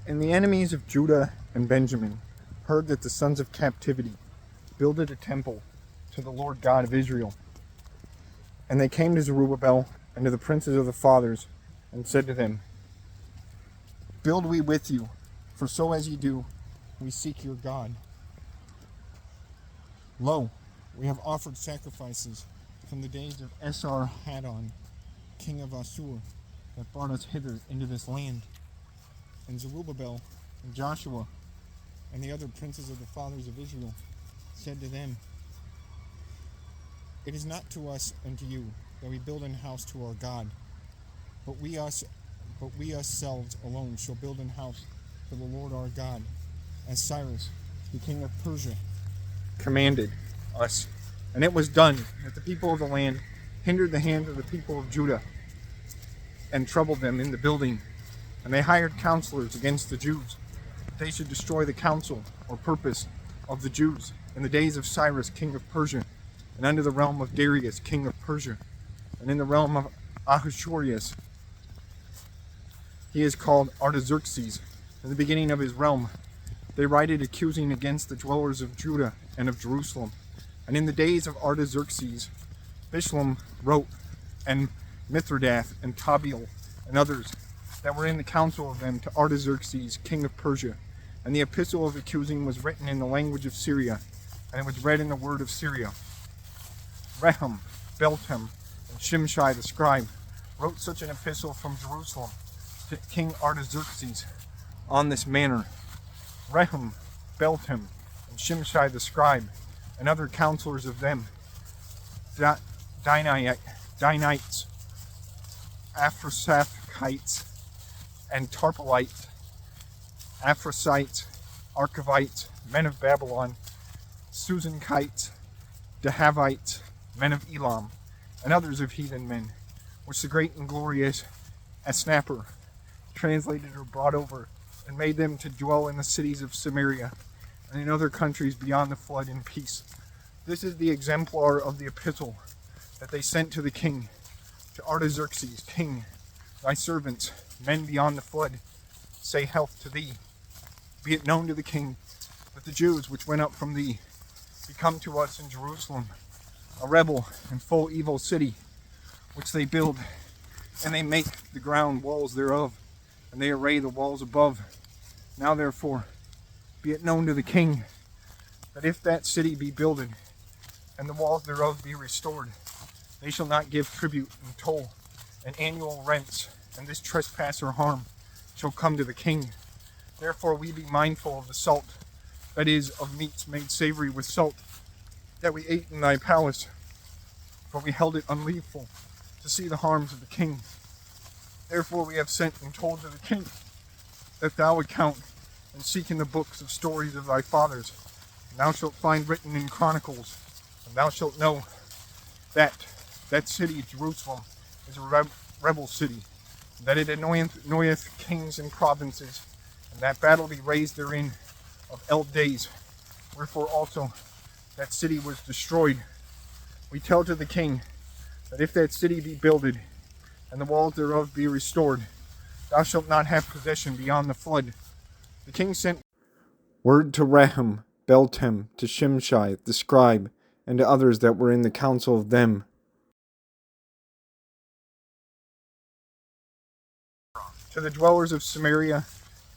And the enemies of Judah and Benjamin heard that the sons of captivity builded a temple to the Lord God of Israel. And they came to Zerubbabel and to the princes of the fathers, and said to them, Build we with you, for so as ye do, we seek your God. Lo, we have offered sacrifices from the days of Esarhaddon, king of Assur, that brought us hither into this land. And Zerubbabel and Joshua and the other princes of the fathers of Israel said to them, It is not to us and to you that we build an house to our God, but we ourselves alone shall build an house for the Lord our God, as Cyrus, the king of Persia, commanded us. And it was done, that the people of the land hindered the hand of the people of Judah and troubled them in the building. And they hired counselors against the Jews, that they should destroy the counsel or purpose of the Jews in the days of Cyrus, king of Persia, and under the realm of Darius, king of Persia, and in the realm of Ahasuerus. He is called Artaxerxes. In the beginning of his realm, they writed accusing against the dwellers of Judah and of Jerusalem. And in the days of Artaxerxes, Bishlam wrote, and Mithridath and Tabiel and others that were in the council of them, to Artaxerxes, king of Persia. And the epistle of accusing was written in the language of Syria, and it was read in the word of Syria. Rehum, Beltem, and Shimshai the scribe wrote such an epistle from Jerusalem to King Artaxerxes on this manner. Rehum, Beltem, and Shimshai the scribe, and other counselors of them, Dinites, Aphrosaphites, and Tarpolites, Aphrosites, Archavites, men of Babylon, Susankites, Dahavites, men of Elam, and others of heathen men, which the great and glorious Asnapper translated or brought over, and made them to dwell in the cities of Samaria and in other countries beyond the flood in peace. This is the exemplar of the epistle that they sent to the king, to Artaxerxes, king, thy servants, men beyond the flood, say health to thee. Be it known to the king that the Jews which went up from thee be come to us in Jerusalem, a rebel and full evil city, which they build, and they make the ground walls thereof, and they array the walls above. Now therefore, be it known to the king, that if that city be builded, and the walls thereof be restored, they shall not give tribute and toll, and annual rents, and this trespass or harm shall come to the king. Therefore we be mindful of the salt, that is, of meats made savory with salt, that we ate in thy palace, for we held it unleaveful to see the harms of the king. Therefore we have sent and told to the king, that thou would count and seek in the books of stories of thy fathers, and thou shalt find written in chronicles, and thou shalt know that that city, Jerusalem, is a rebel city, that it annoyeth kings and provinces, and that battle be raised therein of eld days. Wherefore also that city was destroyed. We tell to the king that if that city be builded, and the walls thereof be restored, thou shalt not have possession beyond the flood. The king sent word to Rehum, Beltem, to Shimshai the scribe, and to others that were in the council of them, to the dwellers of Samaria,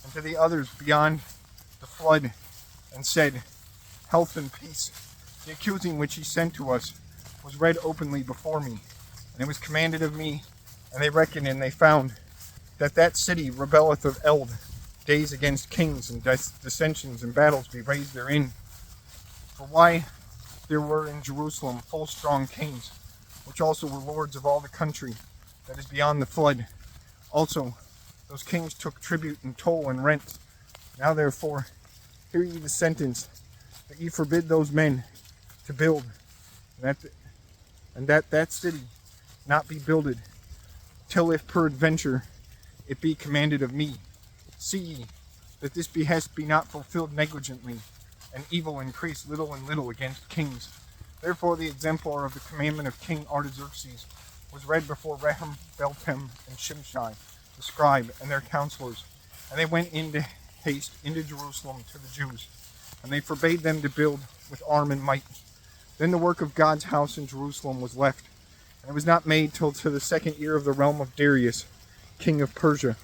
and to the others beyond the flood, and said, Health and peace. The accusing which he sent to us was read openly before me, and it was commanded of me, and they reckoned and they found that that city rebelleth of eld days against kings, and dissensions and battles be raised therein. For why there were in Jerusalem full strong kings, which also were lords of all the country that is beyond the flood. Also those kings took tribute and toll and rent. Now therefore hear ye the sentence, that ye forbid those men to build, and that city not be builded, till if peradventure it be commanded of me. See ye that this behest be not fulfilled negligently, and evil increase little and little against kings. Therefore the exemplar of the commandment of King Artaxerxes was read before Rehum, Beltem, and Shimshai, the scribe, and their counselors. And they went in haste into Jerusalem to the Jews, and they forbade them to build with arm and might. Then the work of God's house in Jerusalem was left, and it was not made till to the 2nd year of the realm of Darius, king of Persia.